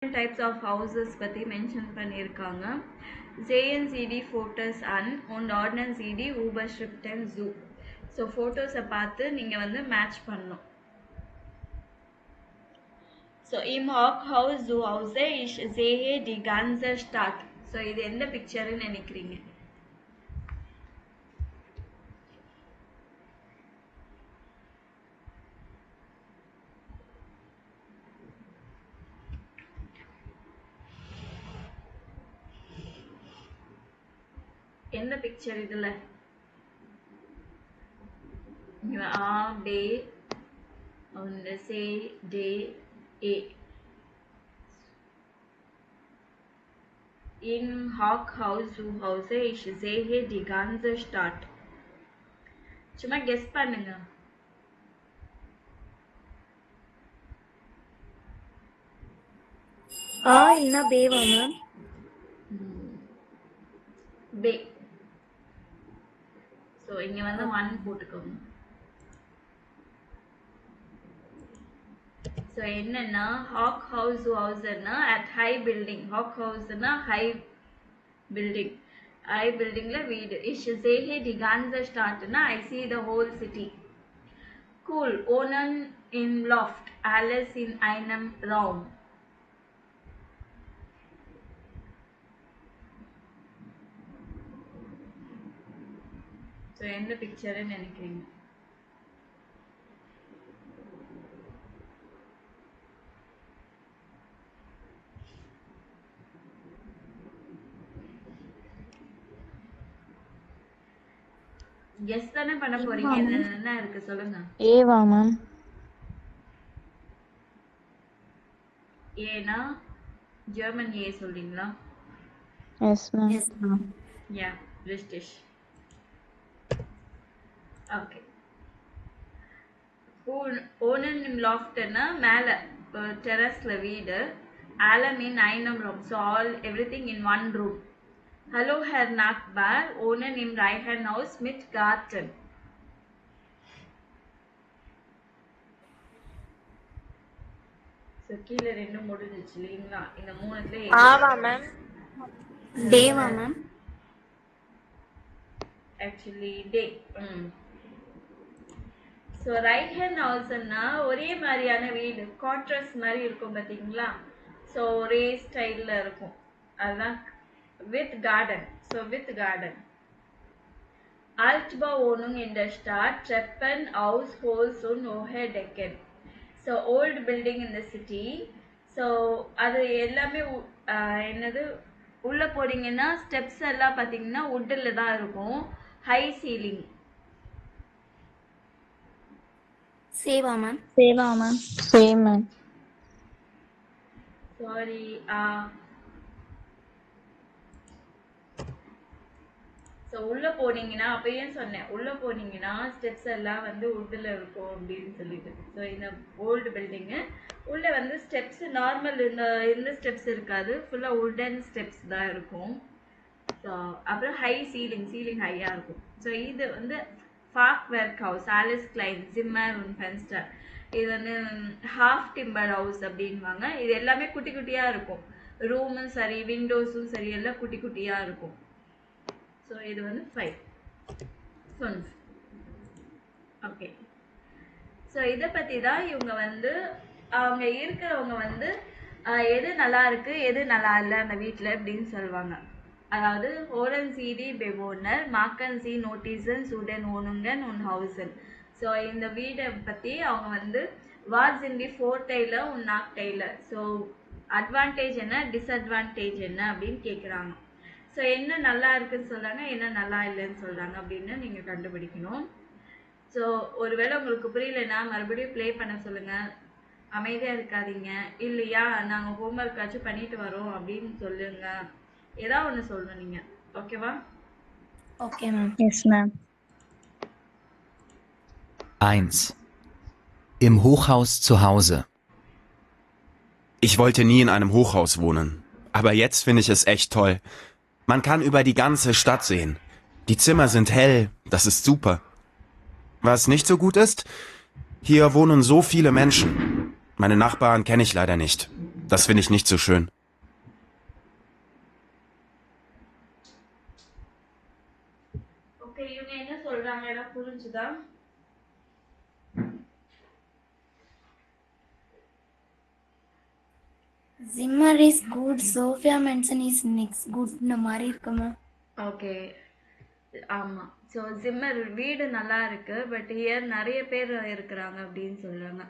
types of houses பத்தி mention பண்ணியிருக்காங்க. JNCD photos and ordnance CD Überschrift and Zoo. So ஃபோட்டோஸை பார்த்து நீங்கள் வந்து மேட்ச் பண்ணணும். So im Hochhaus Zoo Hause ich sehe die ganze Stadt. So இது எந்த பிக்சருன்னு நினைக்கிறீங்க? எந்த பிக்சர் இதுல? A, B und C, D, E. Im Hochhaus Zoo Hause ich sehe die ganze Stadt. சும்மா கெஸ் பண்ணுங்க. ஆ இல்ல பேவா மேம்? பே. ஸோ இங்க வந்து 1 போட்டுக்கோங்க. ஸோ என்னன்னா Hochhaus Zoo Hauseன்னா at high building. Hochhausனா high building. high buildingல வீடு. Ich sehe die ganze Stadtனா I see the whole city. Cool. Wohnen im Loft. Alles in einem Raum. So எந்த பிக்சருன்னு நினைக்கிறீங்க? கெஸ் தானே பண்ண போறீங்க. என்ன இருக்கு சொல்லுங்க. ஏவா மேம்? ஏனா ஜெர்மன் ஏ சொல்றீங்களா? Yes ma'am. Yeah, British. Okay. ஓனன் இம் லாஃப்ட்னா மேல டெரஸ்ல வீடு. ஆலம் இன் ஐனம் ரூம். So all everything in one room. Hallo Herr Nachbar, wohnen im Reihenhaus mit Garten. So கீழ ரெண்டு முடிஞ்சிச்சு இல்லீங்களா? இந்த மூணுல ஆவா மேம்? தேவா ma'am? Actually day. So right hand houseனா ஒரே மாதிரியான வீடு, கான்ட்ராஸ்ட் மாதிரி இருக்கும் பாத்தீங்களா? So ஒரே ஸ்டைல்ல இருக்கும். அதான் with garden. So with garden. Altbauwohnung in der Stadt, Treppen, Haus, Holz und hohe Decken. So old building in the city. So அது எல்லாமே என்னது உள்ள போறீங்கன்னா ஸ்டெப்ஸ் எல்லாம் பாத்தீங்கன்னா வுட்ல தான் இருக்கும். High ceiling. Seva ma'am? Seva ma'am? Same ma'am. Sorry. So உள்ள போனீங்கன்னா அப்பயும் சொன்னேன், உள்ள போனீங்கன்னா ஸ்டெப்ஸ் எல்லாம் வந்து வுட்ல இருக்கும் அப்படின்னு சொல்லிட்டு. ஸோ இந்த ஓல்டு பில்டிங்கு உள்ள வந்து ஸ்டெப்ஸ் நார்மல் இந்த ஸ்டெப்ஸ் இருக்காது, ஃபுல்லா வுடன் ஸ்டெப்ஸ் தான் இருக்கும். ஸோ அப்புறம் ஹை சீலிங் ஹையா இருக்கும். ஸோ இது வந்து ஃபாக்வெர்க் ஹவுஸ், ஆலிஸ் கிளைன், ஜிம்மர் und ஃபென்ஸ்டர். இது வந்து ஹாஃப் டிம்பர் ஹவுஸ் அப்படின்வாங்க. இது எல்லாமே குட்டி குட்டியா இருக்கும். ரூமும் சரி, விண்டோஸும் சரி, எல்லாம் குட்டி குட்டியா இருக்கும். ஸோ இது வந்து 5. ஓகே. ஸோ இதை பற்றி தான் இவங்க வந்து அவங்க இருக்கிறவங்க வந்து எது நல்லா இருக்கு எது நல்லா இல்லை அந்த வீட்டில் அப்படின்னு சொல்லுவாங்க. அதாவது ஹோரன் சிடி பெவோனர் மாக்கன் சி நோட்டீசன் சுடன் ஓனுங்கன் உன் ஹவுசன். ஸோ இந்த வீடை பற்றி அவங்க வந்து வாட்ஸ் இன் தி ஃபோர்டைல உன் நாக்டைல. ஸோ அட்வான்டேஜ் என்ன, டிஸ்அட்வான்டேஜ் என்ன அப்படின்னு கேட்குறாங்க. ஸோ என்ன நல்லா இருக்குன்னு சொல்கிறாங்க, என்ன நல்லா இல்லைன்னு சொல்கிறாங்க அப்படின்னு நீங்கள் கண்டுபிடிக்கணும். ஸோ ஒருவேளை உங்களுக்கு புரியலைன்னா மறுபடியும் ப்ளே பண்ண சொல்லுங்கள். அமைதியாக இருக்காதீங்க. இல்லையா நாங்கள் ஹோம்ஒர்க்காச்சும் பண்ணிட்டு வரோம் அப்படின்னு சொல்லுங்க. ஏதாவது ஒன்று சொல்லணும் நீங்கள். ஓகேவா? Okay ma'am. Yes ma'am. 1. Im Hochhaus zu Hause. Ich wollte nie in einem Hochhaus wohnen. Aber jetzt finde ich es echt toll. Man kann über die ganze Stadt sehen. Die Zimmer sind hell, das ist super. Was nicht so gut ist, hier wohnen so viele Menschen. Meine Nachbarn kenne ich leider nicht. Das finde ich nicht so schön. Okay இவங்க என்ன சொல்றாங்க எல்லாம் புரிஞ்சுதா? Zimmer is good. Sophia Manson is next. Good மாதிரி இருக்கு ma'am. Okay ஆமா. So Zimmer வீடு நல்லா இருக்கு, பட் ஹியர் நிறைய பேர் இருக்கிறாங்க அப்படின்னு சொல்றாங்க.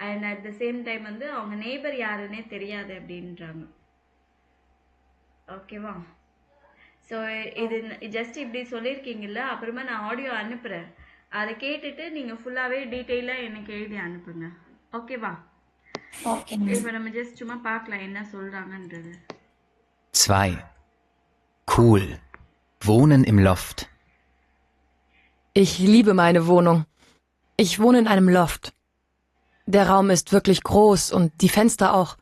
And at the same time வந்து அவங்க நெய்பர் யாருன்னே தெரியாது அப்படின்றாங்க. ஓகேவா? ஸோ இது ஜஸ்ட் இப்படி சொல்லியிருக்கீங்கல்ல, அப்புறமா நான் ஆடியோ அனுப்புகிறேன். அதை கேட்டுட்டு நீங்கள் ஃபுல்லாகவே டீட்டெயிலாக எனக்கு எழுதி அனுப்புங்க. ஓகேவா? Okay ma'am. இப்போ நம்ம ஜஸ்ட் சும்மா பார்க்கலாம் என்ன சொல்கிறாங்கன்றது. 2. Cool. Wohnen im Loft. Ich liebe meine Wohnung. Ich wohne in einem Loft. Der Raum ist wirklich groß und die Fenster auch.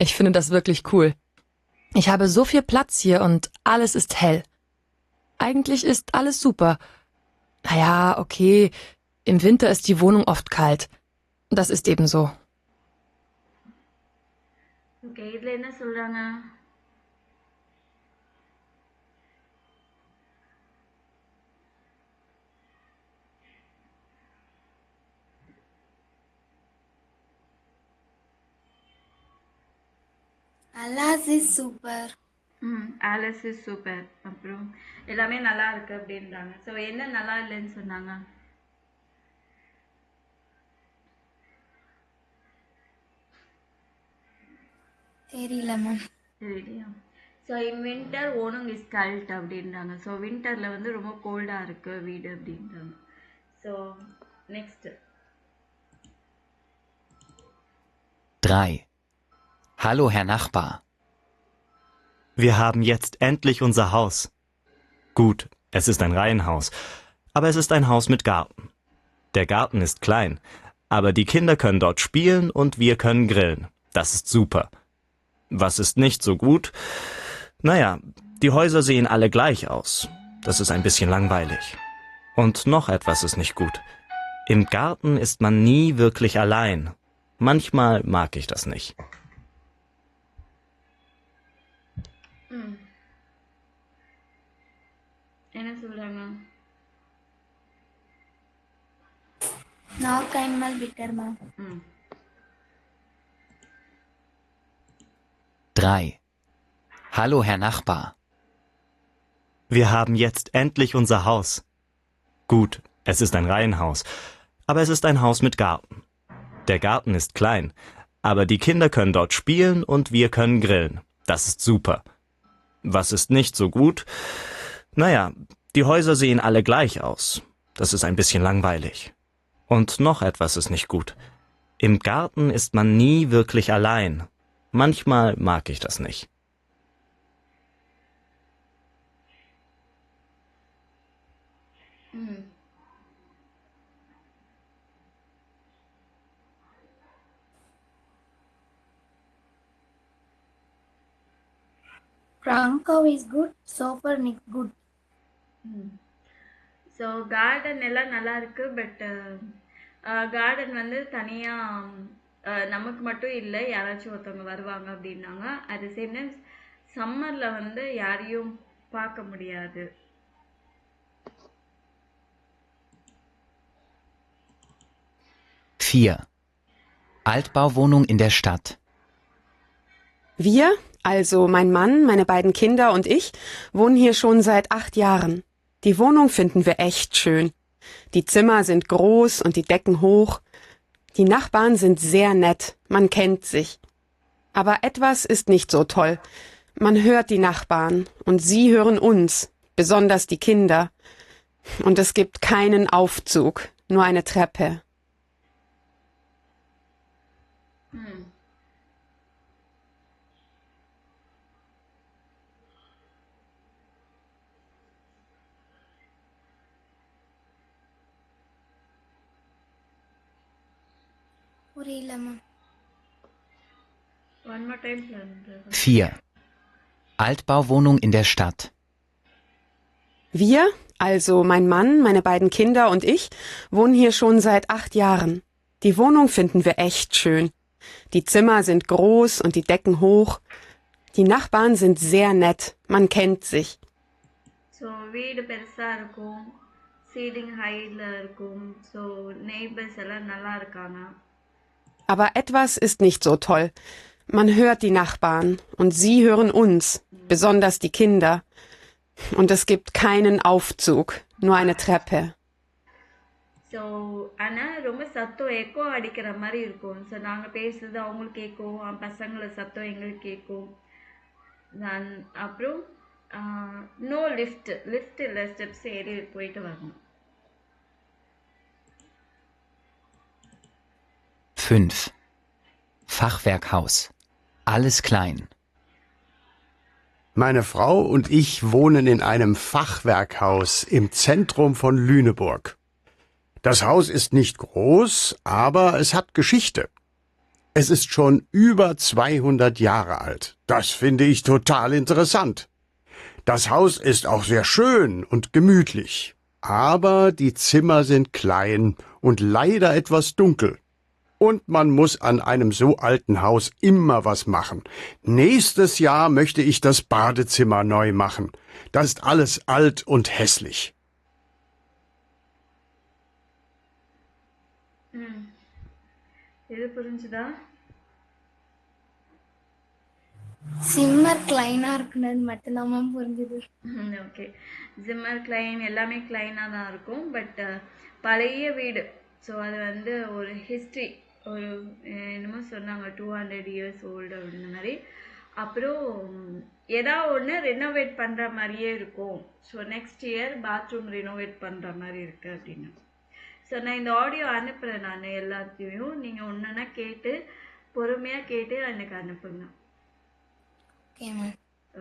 Ich finde das wirklich cool. Ich habe so viel Platz hier und alles ist hell. Eigentlich ist alles super. Naja, okay, im Winter ist die Wohnung oft kalt. Das ist eben so. Okay இதில் என்ன சொல்கிறாங்க? Alas is super. Alice is super. அப்புறம் எல்லாமே நல்லா இருக்கு அப்படின்றாங்க. So என்ன நல்லா இல்லைன்னு சொன்னாங்க? தெரியல மேம். தெரியலையா? ஸோ இன் வின்டர் ஓனும் இஸ் கல்ட் அப்படின்றாங்க. ஸோ வின்டரில் வந்து ரொம்ப கோல்டாக இருக்கு வீடு அப்படின்றாங்க. So next 3. Hallo, Herr Nachbar. Wir haben jetzt endlich unser Haus. Gut, es ist ein Reihenhaus, aber es ist ein Haus mit Garten. Der Garten ist klein, aber die Kinder können dort spielen und wir können grillen. Das ist super. Was ist nicht so gut? Naja, die Häuser sehen alle gleich aus. Das ist ein bisschen langweilig. Und noch etwas ist nicht gut. Im Garten ist man nie wirklich allein. Manchmal mag ich das nicht. என்ன சொல்கிறாங்க? Noch einmal bitte ma'am. 3. Hallo, Herr Nachbar. Wir haben jetzt endlich unser Haus. Gut, es ist ein Reihenhaus, aber es ist ein Haus mit Garten. Der Garten ist klein, aber die Kinder können dort spielen und wir können grillen. Das ist super. Was ist nicht so gut? Naja, die Häuser sehen alle gleich aus. Das ist ein bisschen langweilig. Und noch etwas ist nicht gut. Im Garten ist man nie wirklich allein. Manchmal mag ich das nicht. Franco is good. Sofa Nick good. So garden எல்லாம் நல்லா இருக்கு, but garden வந்து தனியாக நமக்கு மட்டும் இல்லை, யாராச்சும் ஒருத்தவங்க வருவாங்க அப்படின்னாங்க. அட் த சேம் டைம் சம்மரில் வந்து யாரையும் பார்க்க முடியாது. 4. Altbauwohnung in der Stadt. Wir, also mein Mann, meine beiden Kinder und ich, wohnen hier schon seit 8 Jahren. Die Wohnung finden wir echt schön. Die Zimmer sind groß und die Decken hoch. Die Nachbarn sind sehr nett, man kennt sich. Aber etwas ist nicht so toll. Man hört die Nachbarn und sie hören uns, besonders die Kinder. Und es gibt keinen Aufzug, nur eine Treppe. புரியல ma'am. One more time 4. Altbauwohnung in der Stadt. Wir, also mein Mann, meine beiden Kinder und ich, wohnen hier schon seit 8 Jahren. Die Wohnung finden wir echt schön. Die Zimmer sind groß und die Decken hoch. Die Nachbarn sind sehr nett. Man kennt sich. So வீடு பெருசா இருக்கும், ceiling ஹைட்ல இருக்கும். So neighbours எல்லாம் நல்லா இருக்காங்க. Aber etwas ist nicht so toll. Man hört die Nachbarn und sie hören uns, besonders die Kinder. Und es gibt keinen Aufzug, nur eine Treppe. So ஆனால் ரொம்ப சத்தம் எக்கோ அடிக்கிற மாதிரி இருக்கும். ஸோ நாங்கள் பேசுறது அவங்களுக்கு கேட்கும், பசங்களை சத்தம் எங்களுக்கு கேட்கும். அப்புறம் நோ லிஃப்ட் இல்லை, ஸ்டெப்ஸ் ஏறி போயிட்டு வரணும். 5. Fachwerkhaus. Alles klein. Meine Frau und ich wohnen in einem Fachwerkhaus im Zentrum von Lüneburg. Das Haus ist nicht groß, aber es hat Geschichte. Es ist schon über 200 Jahre alt. Das finde ich total interessant. Das Haus ist auch sehr schön und gemütlich. Aber die Zimmer sind klein und leider etwas dunkel. Und man muss an einem so alten Haus immer was machen. Nächstes Jahr möchte ich das Badezimmer neu machen. Das ist alles alt und hässlich. இது புரிஞ்சுதா? Simmer கிளைனா இருக்குன்னு மட்டும்தான் ma'am புரிஞ்சுது. Okay, Zimmer Kline எல்லாமே கிளைனாக தான் இருக்கும். But பழைய வீடு, ஸோ அது வந்து ஒரு ஹிஸ்ட்ரி, ஒரு என்னமோ சொன்னாங்க 200 இயர்ஸ் ஓல்டு அப்படின்ற மாதிரி. அப்புறம் ஏதாவது ஒன்று ரெனோவேட் பண்ணுற மாதிரியே இருக்கும். So next year bathroom renovate பண்ணுற மாதிரி இருக்குது அப்படின்னு. ஸோ நான் இந்த ஆடியோ அனுப்புகிறேன். நான் எல்லாத்தையும் நீங்கள் ஒன்றுனா கேட்டு பொறுமையாக கேட்டு எனக்கு அனுப்புங்க. Okay ma'am.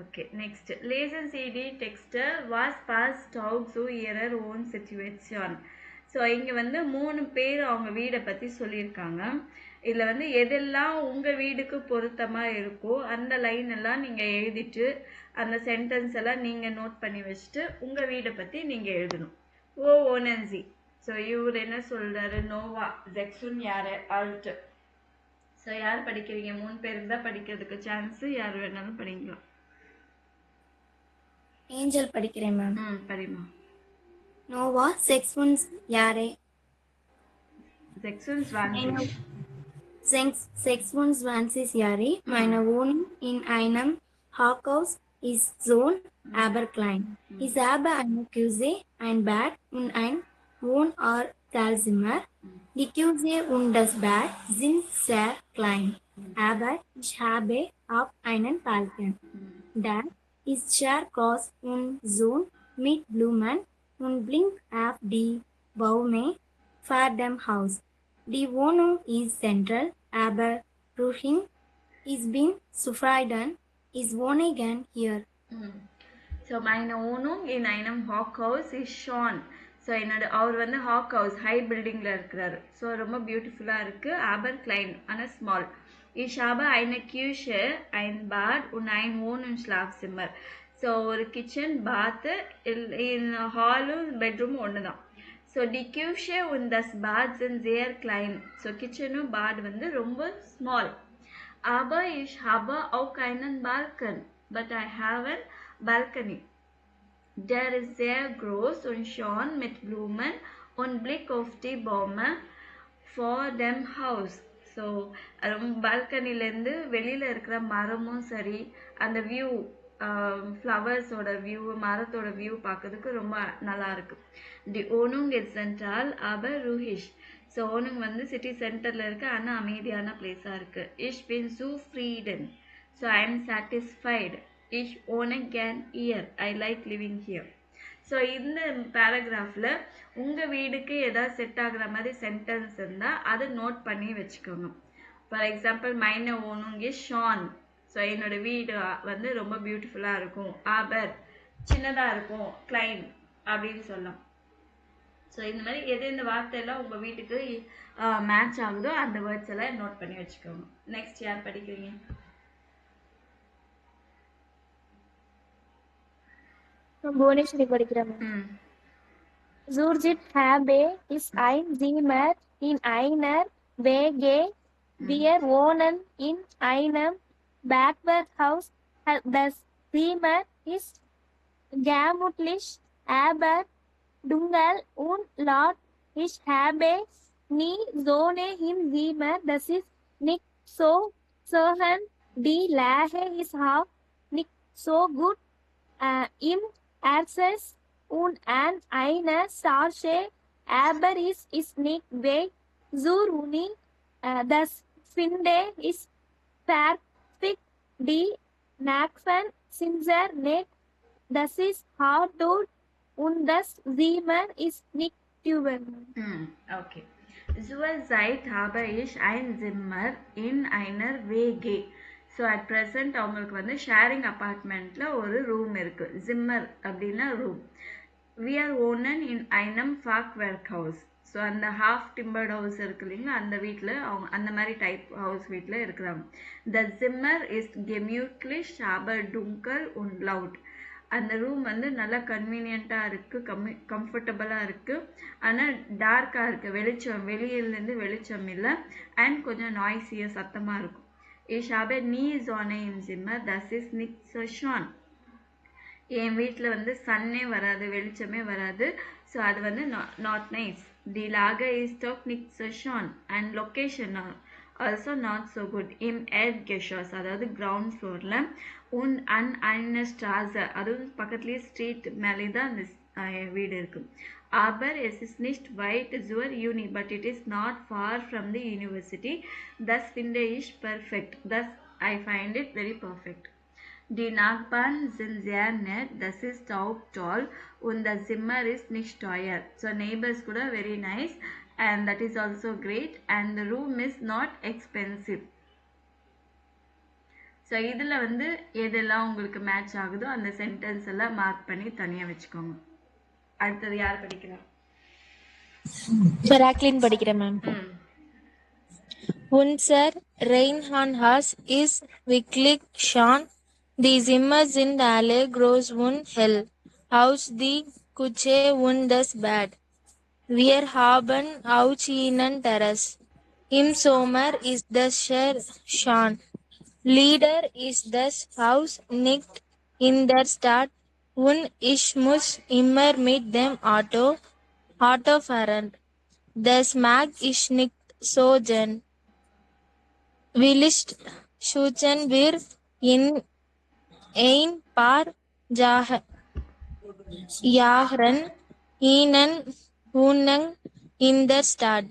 Okay, next. Lesson CD texter was passed out to error own situation. So இங்கே வந்து 3 பேர் அவங்க வீடை பற்றி சொல்லியிருக்காங்க. இதில் வந்து எதெல்லாம் உங்கள் வீடுக்கு பொருத்தமாக இருக்கோ அந்த லைன் எல்லாம் நீங்கள் எழுதிட்டு அந்த சென்டென்ஸ் எல்லாம் நீங்கள் நோட் பண்ணி வச்சுட்டு உங்கள் வீடை பற்றி நீங்கள் எழுதணும். ஓனன்சி. ஸோ இவர் என்ன சொல்கிறாரு? நோவா. ஜெக்ஸுன் யார்? அல்ட். ஸோ யார் படிக்கிறீங்க? 3 பேருக்கு தான் படிக்கிறதுக்கு சான்ஸு, யார் வேணாலும் படிக்கலாம். ஏஞ்சல் படிக்கிறேன் மேம். படிமா. நோவா செக்ஸ்வன்ஸ் யாரே? Sechsundzwanzig Jahre. Meine Wohnung in einem Hochhaus ist Sohn aber klein. Ich habe eine Küche, ein Bad und ein Wohn- oder Schlafzimmer. Die Küche und das Bad sind sehr klein, aber ich habe auch einen Balkon. Der ist sehr groß und Sohn mit Blumen und blinkt auf die Bäume vor dem Haus. Die Wohnung ist zentral, aber Ruhin ist bin zufrieden. Ich wohne gern hier. So meine Wohnung in einem Hochhaus ist schon. So என்னோட அவர் வந்து hack house high பில்டிங்கில் இருக்கிறாரு. So ரொம்ப பியூட்டிஃபுல்லாக இருக்குது. aber klein ஆனால் small. Ich habe eine Küche, ein Bad und ein Wohn- und Schlafzimmer. So ஒரு kitchen, bath, ஹாலும் பெட்ரூமும் ஒன்று தான். ஸோ டி கியூஷே und das Bad sind sehr klein. So கிச்சனும் பாட் வந்து ரொம்ப small. aber ich habe auch keinen Balkon, but I have a balcony. Der ist sehr groß und schön mit Blumen und Blick auf die Bäume vor dem Haus. So பால்கனிலேருந்து வெளியில் இருக்கிற மரமும் சரி, அந்த வியூ, ஃப்ளவர்ஸோட வியூ, மரத்தோட view பார்க்கறதுக்கு ரொம்ப நல்லா இருக்கு. தி ஓனுங் இஸ் சென்ட்ரல் aber ruhig. ஸோ ஓனுங் வந்து சிட்டி சென்டரில் இருக்கு, ஆனால் அமைதியான பிளேஸாக இருக்கு. Ich bin zufrieden. So I am satisfied. Ich wohne gern here. I like living here. So இந்த பேராகிராஃபில் உங்கள் வீடுக்கு ஏதாவது செட் ஆகுற மாதிரி சென்டென்ஸ் இருந்தால் அதை நோட் பண்ணி வச்சுக்கோங்க. For example meine Wohnung ist schön. So என்னோட வீடு வந்து ரொம்ப பியூட்டிஃபுல்லாக இருக்கும். aber சின்னதாக இருக்கும், klein அப்படின்னு சொல்லலாம். ஸோ இந்த மாதிரி எந்த வார்த்தையெல்லாம் உங்கள் வீட்டுக்கு மேட்ச் ஆகுதோ அந்த வேர்ட்ஸ் எல்லாம் நோட் பண்ணி வச்சுக்கோங்க. நெக்ஸ்ட் யார் படிக்கிறீங்க? புவனேஸ்வரி படிக்கிறேன். Zurjit habe ist ein Zimmer in einer WG Wir wohnen in einem Bergwerkhaus. Das Zimmer ist gemütlich, aber dunkel und laut. Ich habe nie Sonne im Zimmer. Das ist nicht so schön. Die Lage ist auch nicht so gut. Im Access und an einer Straße, aber es ist nicht weit zur Uni. Das finde ich perfekt. Die Nachbarn sind sehr nett. Das ist hart und das Zimmer ist nicht tübel. Okay. Zurzeit habe ich ein Zimmer in einer WG. So at present அவங்களுக்கு வந்து sharing அப்பார்ட்மெண்ட்டில் ஒரு room இருக்குது. ஜிம்மர் அப்படின்னா room. வி ஆர் ஓனன் இன் ஐனம் ஃபாக் வெர்க் ஹவுஸ். ஸோ அந்த ஹாஃப் டிம்பர்ட் ஹவுஸ் இருக்கு இல்லைங்களா, அந்த வீட்டில் அவங்க அந்த மாதிரி டைப் ஹவுஸ் வீட்டில் இருக்கிறாங்க. த ஜிம்மர் இஸ் கெமியூட்லிஷ் aber dunkel und laut. அந்த ரூம் வந்து நல்லா கன்வீனியண்ட்டாக இருக்குது, கம்ஃபர்டபுளாக இருக்குது. ஆனால் டார்க்காக இருக்குது, வெளிச்சம் வெளியிலேருந்து வெளிச்சம் இல்லை. அண்ட் கொஞ்சம் நாய்ஸியாக சத்தமாக இருக்கும். Ich habe nie Sonne im Zimmer, das ist nicht so schön. என் வீட்டில் வந்து சன்னே வராது, வெளிச்சமே வராது. ஸோ அது வந்து நாட் நைஸ். தி லாகர் இஸ் doch nicht so schön and location also not so good. Im Erdgeschoss, அதாவது கிரவுண்ட் ஃப்ளோரில், und an einer Straße, அதுவும் பக்கத்துலேயே ஸ்ட்ரீட் மேலே தான் அந்த வீடு இருக்குது. Aber es ist nicht weit zur Uni, but it is not far from the university. Das finde ich perfekt. Thus, I find it very perfect. Die Nachbarn sind sehr nett. Das ist auch toll. Und das Zimmer ist nicht teuer. So neighbors kuda very nice, and that is also great. And the room is not expensive. So இதில் வந்து எதெல்லாம் உங்களுக்கு match ஆகுதோ அந்த sentence எல்லாம் mark பண்ணி தனியாக வச்சுக்கோங்க. அடுத்தது யார் படிக்கிறா? Jacqueline படிக்கிறேன் ma'am. Unser Reihenhaus ist wirklich schön. Die Zimmer sind alle groß und hell. Aus die Küche und das Bad. Wir haben auch einen Terrasse. Im Sommer ist das sehr schön. Leider ist das Haus nicht in der Stadt und ich muss immer mit dem Auto fahren. Das mag ich nicht so gern. Vielleicht schutzen wir in ein paar Jahren einen Wohnung in der Stadt.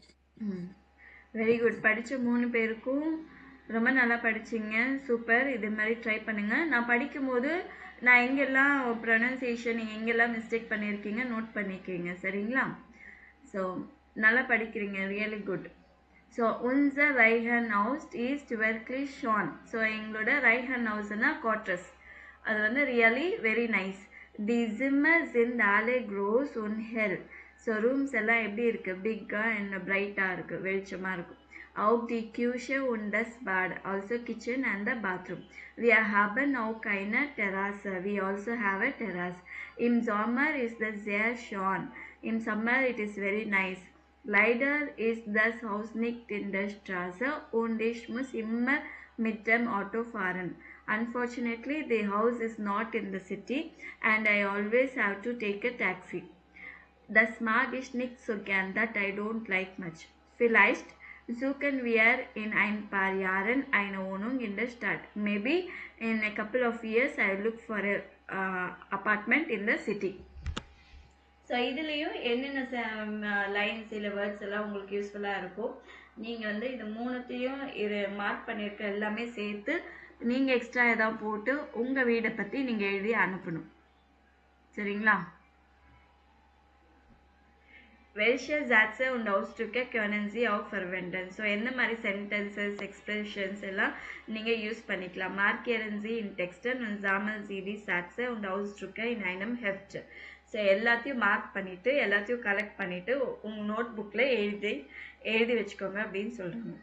Very good. படித்த 3 பேருக்கும் ரொம்ப நல்லா படிச்சிங்க. Super. இது மாதிரி try பண்ணுங்கள். நான் படிக்கும்போது நான் எங்கெல்லாம் ப்ரொனன்சியேஷன் நீங்கள் எங்கெல்லாம் மிஸ்டேக் பண்ணியிருக்கீங்க நோட் பண்ணிக்கிங்க, சரிங்களா? ஸோ நல்லா படிக்கிறீங்க, really good. So unser Reihenhaus ist wirklich schön. So எங்களோட Reihenhausனா குவார்ட்டர்ஸ், அது வந்து ரியலி வெரி நைஸ். தி Zimmer sind alle groß und hell. So rooms எல்லாம் எப்படி இருக்குது? பிக்காக அண்ட் பிரைட்டாக இருக்குது, வெளிச்சமாக இருக்கும். Auch die Küche und das Bad, also kitchen and the bathroom. Wir haben auch keine Terrasse. We also have a terrace. Im Sommer ist das sehr schön. Im Sommer it is very nice. Leider ist das Haus nicht in der Straße und ich muss immer mit dem Auto fahren. Unfortunately, the house is not in the city and I always have to take a taxi. Das mag ich nicht so gern, that I don't like much. Vielleicht suchen wir in ein paar Jahren eine Wohnung in der Stadt. Maybe in a couple of years I look for a apartment in the city. So இதுலேயும் என்னென்ன lines இல்லை words எல்லாம் உங்களுக்கு யூஸ்ஃபுல்லாக இருக்கும். நீங்கள் வந்து இது 3த்தையும் மார்க் பண்ணியிருக்க எல்லாமே சேர்த்து நீங்கள் எக்ஸ்ட்ரா ஏதாவது போட்டு உங்கள் வீடை பற்றி நீங்கள் எழுதி அனுப்பணும், சரிங்களா? Welche Sätze und Ausdrücke können Sie auch verwenden? So எந்த மாதிரி சென்டென்சஸ் எக்ஸ்பிரஷன்ஸ் எல்லாம் நீங்கள் யூஸ் பண்ணிக்கலாம். Markieren Sie in Texten und sammeln Sie die Sätze und Ausdrücke in einem Heft. So எல்லாத்தையும் மார்க் பண்ணிவிட்டு எல்லாத்தையும் கலெக்ட் பண்ணிவிட்டு உங்கள் நோட் புக்கில் எழுதி வச்சுக்கோங்க அப்படின்னு சொல்கிறாங்க.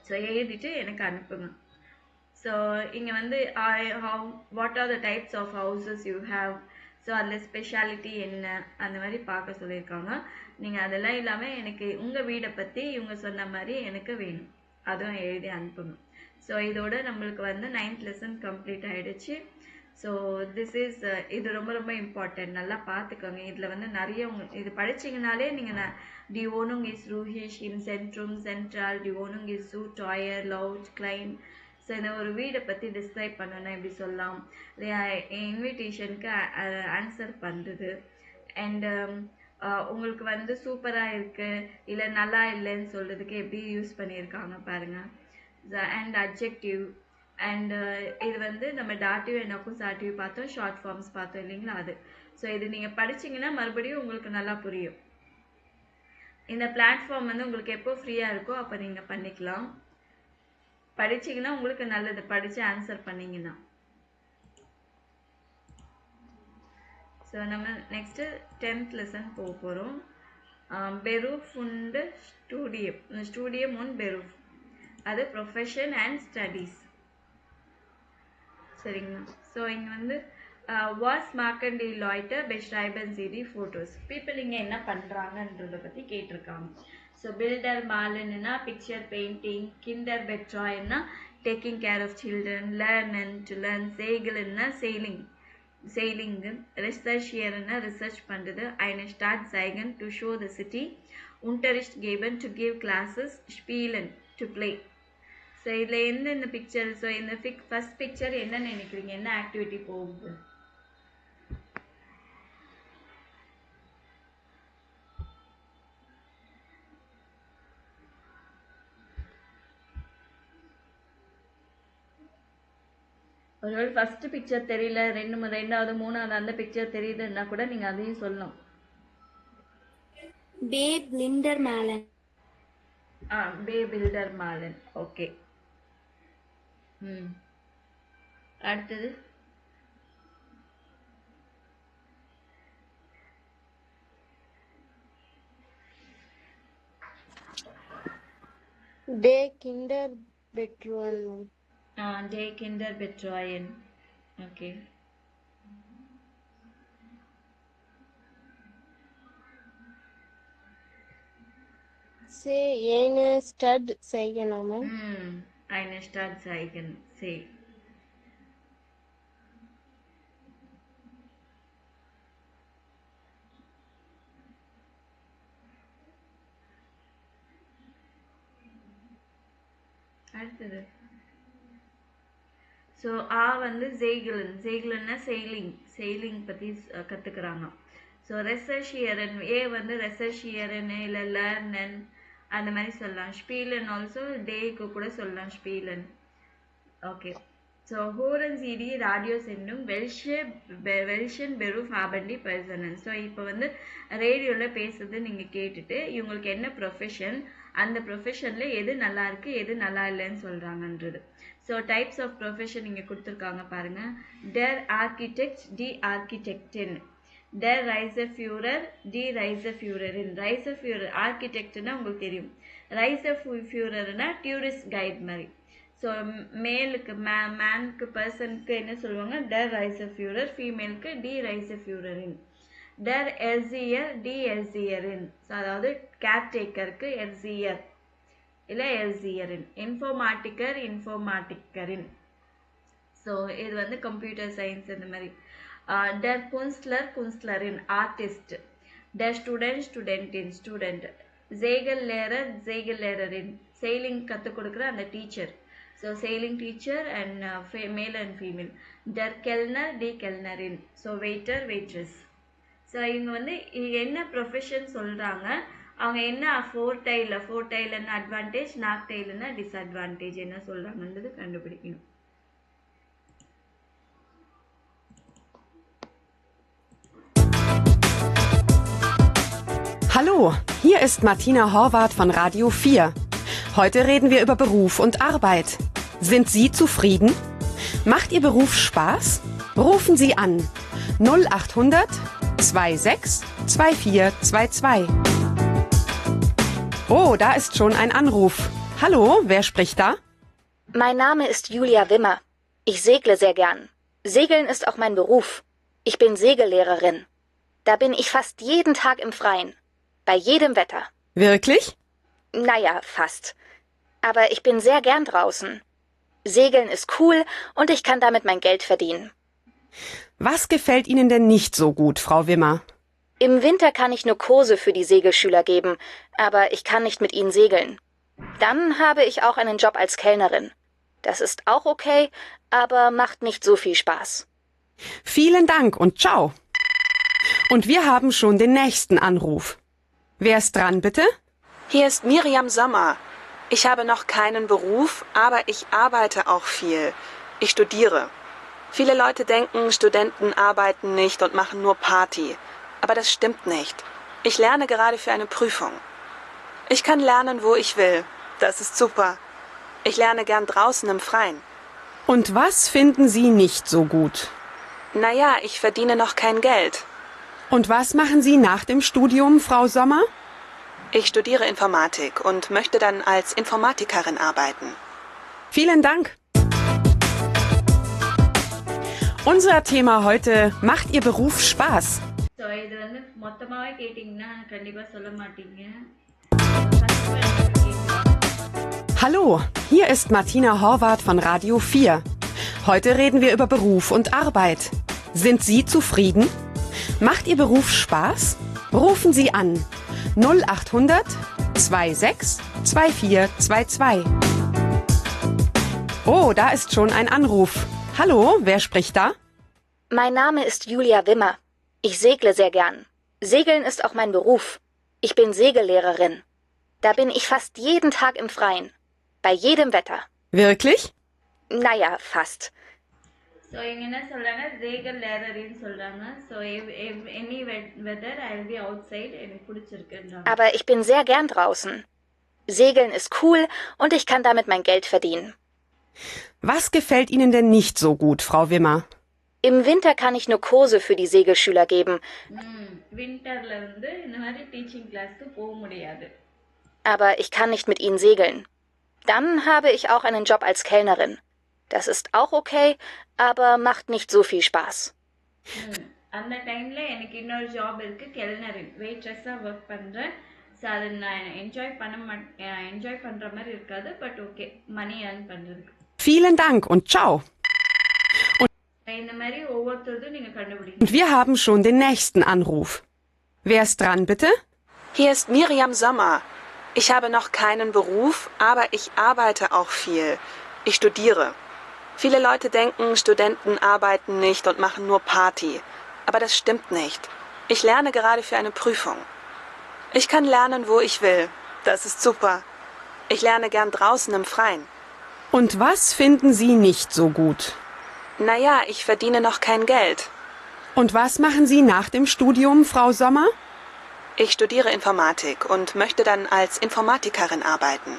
ஸோ எழுதிட்டு எனக்கு அனுப்புங்க. ஸோ இங்கே வந்து what are the types of houses you have, so அதில் ஸ்பெஷாலிட்டி என்ன அந்த மாதிரி பார்க்க சொல்லியிருக்காங்க. நீங்கள் அதெல்லாம் இல்லாமல் எனக்கு உங்கள் வீடை பற்றி இவங்க சொன்ன மாதிரி எனக்கு வேணும். அதுவும் எழுதி அனுப்பணும். ஸோ இதோட நம்மளுக்கு வந்து 9th லெசன் கம்ப்ளீட் ஆயிடுச்சு. ஸோ திஸ் இஸ் இது ரொம்ப ரொம்ப இம்பார்ட்டன்ட். நல்லா பார்த்துக்கோங்க. இதில் வந்து நிறைய இது படிச்சிங்கனாலே நீங்கள் டி ஓனுங் இஸ் ரூஹிஷ் இன் சென்ட்ரும் சென்ட்ரல், டி ஓனுங் இஸ் சூ டாயர் லவுட் கிளைன். ஸோ இந்த ஒரு வீடை பற்றி டிஸ்கிரைப் பண்ணணும்னா எப்படி சொல்லலாம், இன்விடேஷனுக்கு ஆன்சர் பண்ணுறது, அண்ட் உங்களுக்கு வந்து சூப்பராக இருக்குது இல்லை நல்லா இல்லைன்னு சொல்கிறதுக்கு எப்படி யூஸ் பண்ணியிருக்காங்க பாருங்கள். அண்ட் அட்ஜெக்டிவ், அண்ட் இது வந்து நம்ம டாட்டிவ் அண்ட் அக்குசாட்டிவ் பார்த்தோம், ஷார்ட் ஃபார்ம்ஸ் பார்த்தோம் இல்லைங்களா அது. ஸோ இது நீங்கள் படிச்சிங்கன்னா மறுபடியும் உங்களுக்கு நல்லா புரியும். இந்த பிளாட்ஃபார்ம் வந்து உங்களுக்கு எப்போ ஃப்ரீயாக இருக்கோ அப்போ நீங்கள் பண்ணிக்கலாம். படிச்சிங்கன்னா உங்களுக்கு நல்லது, படித்து ஆன்சர் பண்ணிங்கன்னா. ஸோ நம்ம நெக்ஸ்ட்டு 10th லெசன் போக போகிறோம். பெரூஃப் und ஸ்டூடியம், ஸ்டூடியம் und பெரூஃப், அது ப்ரொஃபஷன் அண்ட் ஸ்டடீஸ். சரிங்களா. ஸோ இங்கே வந்து வாஸ் மார்க்கண்டி லாய்டர் beschreiben Sie die Fotos. People இங்கே என்ன பண்ணுறாங்கன்றதை பற்றி கேட்டிருக்காங்க. ஸோ பில்டர் மாலன்னா பிக்சர் பெயிண்டிங், கிண்டர் பெட்ராய்னா taking care of children, learn to learn, சேகிள்னா sailing, researchierna research பண்றது, eine Stadt zeigen to show the city, Unterricht geben to give classes, spielen to play. So இதில் இந்த பிக்சர், ஸோ இந்த first picture என்ன நினைக்கிறீங்க, என்ன ஆக்டிவிட்டி போகுது? ஒருவேளை ஃபர்ஸ்ட் பிக்சர் தெரியல, ரெண்டாவது மூணாவது அந்த பிக்சர் தெரியுதுன்னா கூட நீங்க அதையும் சொல்லலாம். பே பில்டர் மாலன். பே பில்டர் மாலன். ஓகே. அடுத்தது டே கிண்டர் பெட்ரோல். டே கிண்டர் பெட்ராயன். ஓகே. சே ஏன ஸ்டட் செய்யணுமா? eine Stadt zeigen, see. அடுத்தது ஸோ வந்து ஜெய்கிளன்னா செயிலிங் பற்றி கற்றுக்குறாங்க. ஸோ ரெசர்ஷியரன், வந்து ரெசர்ஷியரன் இல்லை லேர்னன் அந்த மாதிரி சொல்லலாம். ஸ்பீலன் ஆல்சோ டேக்கு கூட சொல்லலாம் ஸ்பீலன். ஓகே. ஸோ ஹோரன் சிடி ராடியோ சென்டும் வெல்ஷன் பெரூஃப் ஆபண்டி பர்சனன். ஸோ இப்போ வந்து ரேடியோவில் பேசுறது நீங்கள் கேட்டுட்டு இவங்களுக்கு என்ன ப்ரொஃபஷன், அந்த ப்ரொஃபஷனில் எது நல்லா இருக்குது எது நல்லா இல்லைன்னு சொல்கிறாங்கன்றது. ஸோ டைப்ஸ் ஆஃப் ப்ரொஃபஷன் இங்கே கொடுத்துருக்காங்க பாருங்கள். டெர் ஆர்கிடெக்ட், டி ஆர்கிடெக்டின், டெர் ரைசர்ஃபியூரர், டி ரைசர்ஃபியூரரின். ரைசர்ஃபியூரர் ஆர்கிடெக்ட்னா உங்களுக்கு தெரியும், ரைசர்ஃபியூரர்னா டூரிஸ்ட் கைட் மாதிரி. ஸோ மேலுக்கு மேனுக்கு பர்சனுக்கு என்ன சொல்லுவாங்க, டெர் ரைசர்ஃபியூரர், ஃபீமேலுக்கு டி ரைசர்ஃபியூரரின். டெர் எர்சியர், டி எர்சியரின். ஸோ அதாவது கேர்டேக்கருக்கு எர்சியர் இல்லை எர்சியரின். இன்ஃபோர்மாட்டிக்கரின். ஸோ இது வந்து கம்ப்யூட்டர் சயின்ஸ் இந்த மாதிரி. டெர் குன்ஸ்லரின், ஆர்டிஸ்ட். டெர் ஸ்டூடெண்டின், ஸ்டூடெண்ட். ஜேகல்லேரரின், செயிலிங் கற்றுக் கொடுக்குற அந்த teacher. So sailing teacher and male and female. டெர் கெல்னர், டி கெல்னரின். So waiter, waitress. ஸோ இவங்க வந்து என்ன ப்ரொஃபஷன் சொல்கிறாங்க, அவங்க என்ன ஃபோர்டைலன்னா அட்வான்டேஜ், நாக்டைல்னா டிஸ்அட்வான்டேஜ் என்ன சொல்கிறாங்கன்றது கண்டுபிடிக்கணும். Hallo, hier ist Martina Horvath von Radio 4. Heute reden wir über Beruf und Arbeit. Sind Sie zufrieden? Macht Ihr Beruf Spaß? Rufen Sie an 0800 26 2422. Oh, da ist schon ein Anruf. Hallo, wer spricht da? Mein Name ist Julia Wimmer. Ich segle sehr gern. Segeln ist auch mein Beruf. Ich bin Segellehrerin. Da bin ich fast jeden Tag im Freien. Bei jedem Wetter. Wirklich? Naja, fast. Aber ich bin sehr gern draußen. Segeln ist cool und ich kann damit mein Geld verdienen. Was gefällt Ihnen denn nicht so gut, Frau Wimmer? Im Winter kann ich nur Kurse für die Segelschüler geben, aber ich kann nicht mit ihnen segeln. Dann habe ich auch einen Job als Kellnerin. Das ist auch okay, aber macht nicht so viel Spaß. Vielen Dank und ciao. Und wir haben schon den nächsten Anruf. Wer ist dran, bitte? Hier ist Miriam Sommer. Ich habe noch keinen Beruf, aber ich arbeite auch viel. Ich studiere. Viele Leute denken, Studenten arbeiten nicht und machen nur Party. Aber das stimmt nicht. Ich lerne gerade für eine Prüfung. Ich kann lernen, wo ich will. Das ist super. Ich lerne gern draußen im Freien. Und was finden Sie nicht so gut? Naja, ich verdiene noch kein Geld. Und was machen Sie nach dem Studium, Frau Sommer? Ich studiere Informatik und möchte dann als Informatikerin arbeiten. Vielen Dank. Unser Thema heute: Macht Ihr Beruf Spaß? So இது வந்து மொத்தமாகவே கேட்டிங்கன்னா கண்டிப்பாக சொல்ல மாட்டீங்க. Hallo, hier ist Martina Horvath von Radio 4. Heute reden wir über Beruf und Arbeit. Sind Sie zufrieden? Macht Ihr Beruf Spaß? Rufen Sie an 0800 26 2422. Oh, da ist schon ein Anruf. Hallo, wer spricht da? Mein Name ist Julia Wimmer. Ich segle sehr gern. Segeln ist auch mein Beruf. Ich bin Segellehrerin. Da bin ich fast jeden Tag im Freien. Bei jedem Wetter. Wirklich? Naja, fast. So இவங்க என்ன சொல்கிறாங்க, சேகல் லேரரின்னு சொல்கிறாங்க. So any weather I will be outside, எனக்கு பிடிச்சிருக்குன்றாங்க. Aber ich bin sehr gern draußen. Segeln ist cool und ich kann damit mein Geld verdienen. Was gefällt Ihnen denn nicht so gut, Frau Wimmer? Im Winter kann ich nur Kurse für die Segelschüler geben. வின்டரில் வந்து இந்த மாதிரி teaching கிளாஸ்க்கு போக முடியாது. Aber ich kann nicht mit ihnen segeln. Dann habe ich auch einen Job als Kellnerin. Das ist auch okay, aber macht nicht so viel Spaß. அந்த டைமில் எனக்கு இன்னொரு ஜாப் இருக்குது, கெல்னரின் வெயிட்ரஸாக ஒர்க் பண்ணுறேன். ஸோ அதை நான் என்ஜாய் பண்ணுற மாதிரி இருக்காது, பட் ஓகே, மணி ஏர்ன் பண்ணுறதுக்கு. Vielen Dank und ciao. இந்த மாதிரி ஒவ்வொருத்தரும் நீங்கள் கண்டுபிடிக்கணும். Und wir haben schon den nächsten Anruf. Wer ist dran, bitte? Hier ist Miriam Sommer. Ich habe noch keinen Beruf, aber ich arbeite auch viel. Ich studiere. Viele Leute denken, Studenten arbeiten nicht und machen nur Party. Aber das stimmt nicht. Ich lerne gerade für eine Prüfung. Ich kann lernen, wo ich will. Das ist super. Ich lerne gern draußen im Freien. Und was finden Sie nicht so gut? Naja, ich verdiene noch kein Geld. Und was machen Sie nach dem Studium, Frau Sommer? Ich studiere Informatik und möchte dann als Informatikerin arbeiten.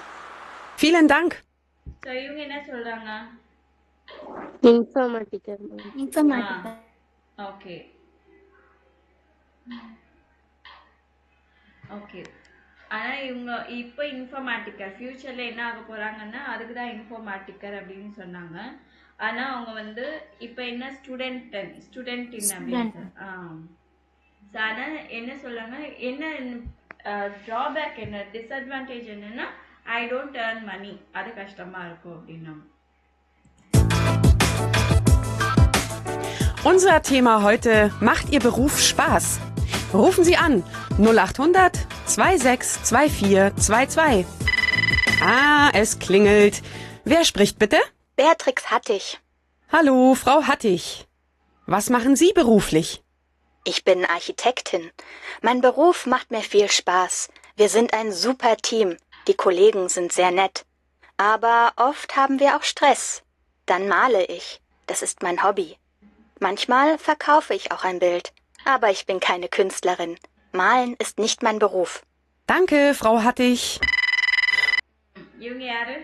Vielen Dank. So இவங்க என்ன சொல்கிறாங்க? Informatiker. Okay okay. ஆனால் இவங்க இப்போ இன்ஃபர்மேட்டிக்கர், ஃப்யூச்சரில் என்ன ஆக போகிறாங்கன்னா அதுக்கு தான் இன்ஃபர்மேட்டிக்கர் அப்படின்னு சொன்னாங்க. ஆனால் அவங்க வந்து இப்போ என்ன ஸ்டூடெண்ட் இன் அப்படின்னு ஸோ ஆனால் என்ன சொல்கிறாங்க, என்ன ட்ராபேக், என்ன டிஸ்அட்வான்டேஜ் என்னென்னா ஐ டோன்ட் ஏர்ன் மணி, அது கஷ்டமாக இருக்கும் அப்படின்னாங்க. Unser Thema heute: Macht Ihr Beruf Spaß? Rufen Sie an 0800 26 2422. Ah, es klingelt. Wer spricht bitte? Beatrix Hattich. Hallo, Frau Hattich. Was machen Sie beruflich? Ich bin Architektin. Mein Beruf macht mir viel Spaß. Wir sind ein super Team. Die Kollegen sind sehr nett. Aber oft haben wir auch Stress. Dann male ich. Das ist mein Hobby. Manchmal verkaufe ich auch ein Bild. Aber ich bin keine Künstlerin. Malen ist nicht mein Beruf. Danke, Frau Hattich. இவங்க யாரு?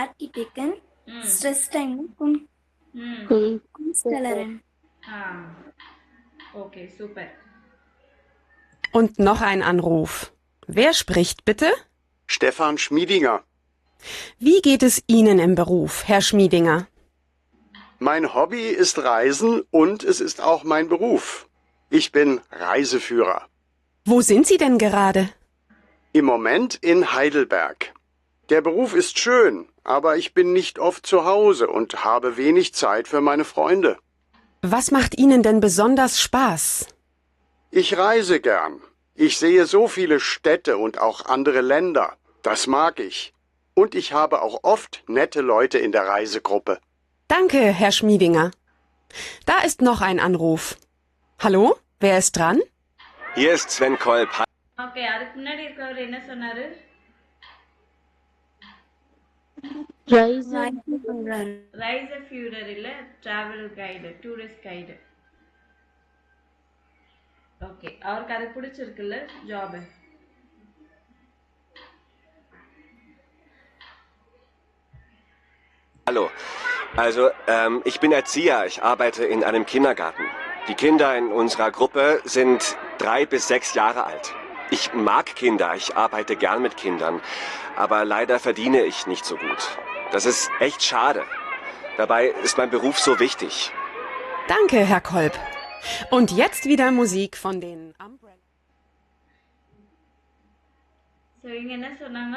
ஆர்கிடெக்டன், ஸ்ட்ரெஸ் டைம் குன்ஸ்டலரன். Okay, super. Und noch ein Anruf. Wer spricht bitte? Stefan Schmiedinger. Wie geht es Ihnen im Beruf, Herr Schmiedinger? Mein Hobby ist Reisen und es ist auch mein Beruf. Ich bin Reiseführer. Wo sind Sie denn gerade? Im Moment in Heidelberg. Der Beruf ist schön, aber ich bin nicht oft zu Hause und habe wenig Zeit für meine Freunde. Was macht Ihnen denn besonders Spaß? Ich reise gern. Ich sehe so viele Städte und auch andere Länder. Das mag ich. Und ich habe auch oft nette Leute in der Reisegruppe. Danke, Herr Schmiedinger. Da ist noch ein Anruf. Hallo, wer ist dran? Hier ist Sven Kolb. Okay, அதுக்கு முன்னாடி இருக்கவர் என்ன சொன்னாரு? Riser Fuhrer இல்ல, travel guide, tourist guide. Okay, அவருக்கு அது பிடிச்சிருக்குல்ல job. Hallo. Also, ich bin Erzieher. Ich arbeite in einem Kindergarten. Die Kinder in unserer Gruppe sind 3 bis 6 Jahre alt. Ich mag Kinder. Ich arbeite gern mit Kindern. Aber leider verdiene ich nicht so gut. Das ist echt schade. Dabei ist mein Beruf so wichtig. Danke, Herr Kolb. Und jetzt wieder Musik von den Umbrella. So இங்க என்ன சொன்னாங்க?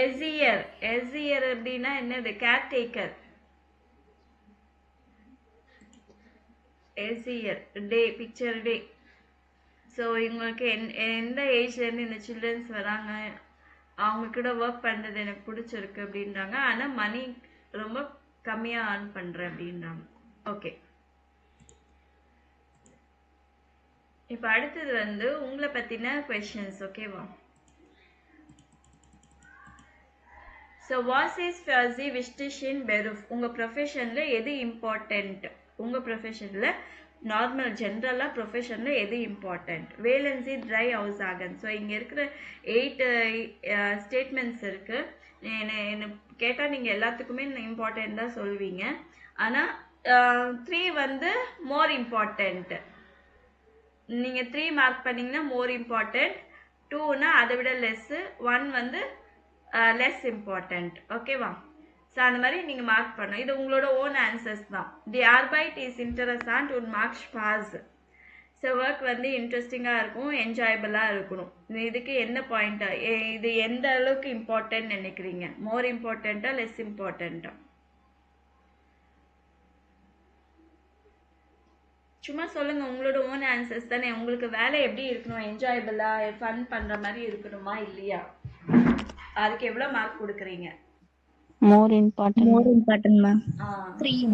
எசியர் அப்படின்னா என்னது? Caretaker. எசியர் டே, picture டே. So இவங்களுக்கு எந்த ஏஜ்லேருந்து இந்த children's வராங்க, அவங்க கூட ஒர்க் பண்ணுறது எனக்கு பிடிச்சிருக்கு அப்படின்றாங்க. ஆனால் மணி ரொம்ப கம்மியாக ஏர்ன் பண்ணுறேன் அப்படின்றாங்க. ஓகே, இப்போ அடுத்தது வந்து உங்களை பற்றின கொஷின்ஸ். ஓகேவா? ஸோ வாட் இஸ் ஃபர்ஸி விஸ்டிஷின் பெருஃப்? உங்கள் ப்ரொஃபஷனில் எது இம்பார்ட்டண்ட்? உங்கள் ப்ரொஃபஷனில் நார்மல் ஜென்ரலாக ப்ரொஃபஷனில் எது இம்பார்ட்டண்ட்? வேலன்சி ட்ரை ஹவுஸ் ஆகன். ஸோ இங்கே இருக்கிற 8 ஸ்டேட்மெண்ட்ஸ் இருக்குது. என்ன கேட்டால் நீங்கள் எல்லாத்துக்குமே இம்பார்ட்டண்ட் தான் சொல்வீங்க. ஆனால் 3 வந்து மோர் இம்பார்ட்டண்ட். நீங்கள் 3 மார்க் பண்ணிங்கன்னா மோர் இம்பார்ட்டண்ட், 2னா அதை விட லெஸ்ஸு, 1 வந்து லெஸ் இம்பார்ட்டண்ட். ஓகேவா? ஸோ அந்த மாதிரி நீங்கள் மார்க் பண்ணணும். இது உங்களோட ஓன் ஆன்சர்ஸ் தான். தி ஆர்பைட் இஸ் இன்ட்ரெஸ்டாண்ட் உன் மார்க் ஸ்பாஸ். ஸோ ஒர்க் வந்து இன்ட்ரெஸ்டிங்காக இருக்கும், என்ஜாயபிளாக இருக்கணும். இதுக்கு என்ன பாயிண்டா, இது எந்த அளவுக்கு இம்பார்ட்டன்ட் நினைக்கிறீங்க? மோர் இம்பார்ட்டண்ட்டா லெஸ் இம்பார்ட்டண்ட்டா? சும்மா சொல்லுங்க, உங்களோட ஓன் ஆன்சர்ஸ் தானே. உங்களுக்கு வேலை எப்படி இருக்கணும்? என்ஜாயபிளாக ஃபன் பண்ணுற மாதிரி இருக்கணுமா இல்லையா? அதுக்கு எவ்வளோ மார்க் கொடுக்குறீங்க? More important, ma'am. 3.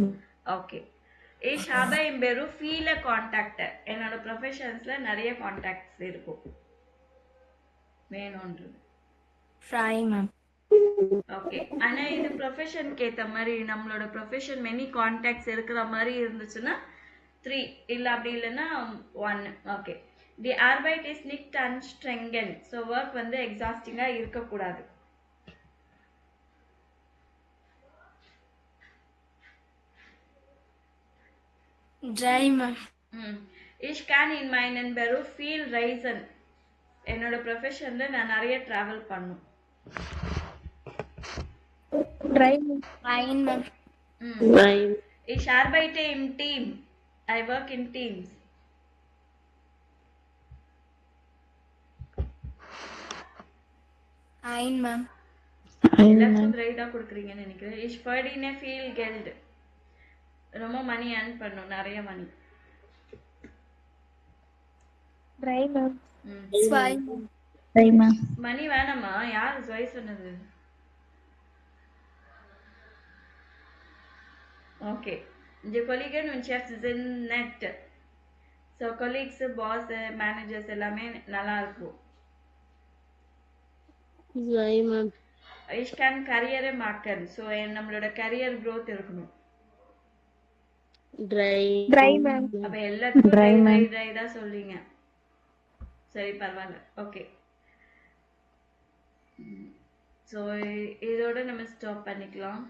ஓகே. ஷாபா எம்பேரு ஃபீல் கான்டாக்டர். என்னோட ப்ரொஃபஷன்ஸ்ல நிறைய கான்டாக்ட்ஸ் இருக்கும், வேணும்ன்றது. 5, ma'am. ஓகே, ஆனா இது ப்ரொஃபஷனுக்கு ஏற்ற மாதிரி, நம்மளோட ப்ரொஃபஷன் மெனி கான்டாக்ட்ஸ் இருக்கிற மாதிரி இருந்துச்சுன்னா 3, இல்லை அப்படி இல்லைன்னா 1. ஓகே. தி ஆர்பைட் இஸ் நிக்ட் அண்ட் ஸ்ட்ரெங்கன். ஸோ ஒர்க் வந்து எக்ஸாஸ்டிங்காக இருக்கக்கூடாது. Dry, ma'am. Ich kann in meinen Beruf viel reisen. என்னோட ப்ரொஃபஷன்ல நான் நிறைய டிராவல் பண்ணும். Fine, ma'am. Ich arbeite im Team. I work in teams. Fine, ma'am. எல்லாத்துக்கும் ரைட்டா கொடுக்குறீங்கன்னு நினைக்கிறேன். Ich verdiene viel Geld. ரொம்ப மணி ஏர்ன் பண்ணும், நிறைய மணி. Dry, ma'am. Fine. Dry, ma'am. மணி வேணாமா? யார் ஜோய் சொன்னது? Okay. Die Kollegen und Chefs sind nett. So colleagues, boss, managers எல்லாமே நல்லா இருக்கும். Dry, ma'am. Ich kann கரியரை மாக்கன். ஸோ நம்மளோட கரியர் growth இருக்கணும். Dry, ma'am. அப்ப எல்லாத்துக்கும் ட்ரை தான் சொல்றீங்க. சரி, பரவாயில்ல. ஓகே. ஸோ இதோட நம்ம ஸ்டாப் பண்ணிக்கலாம்.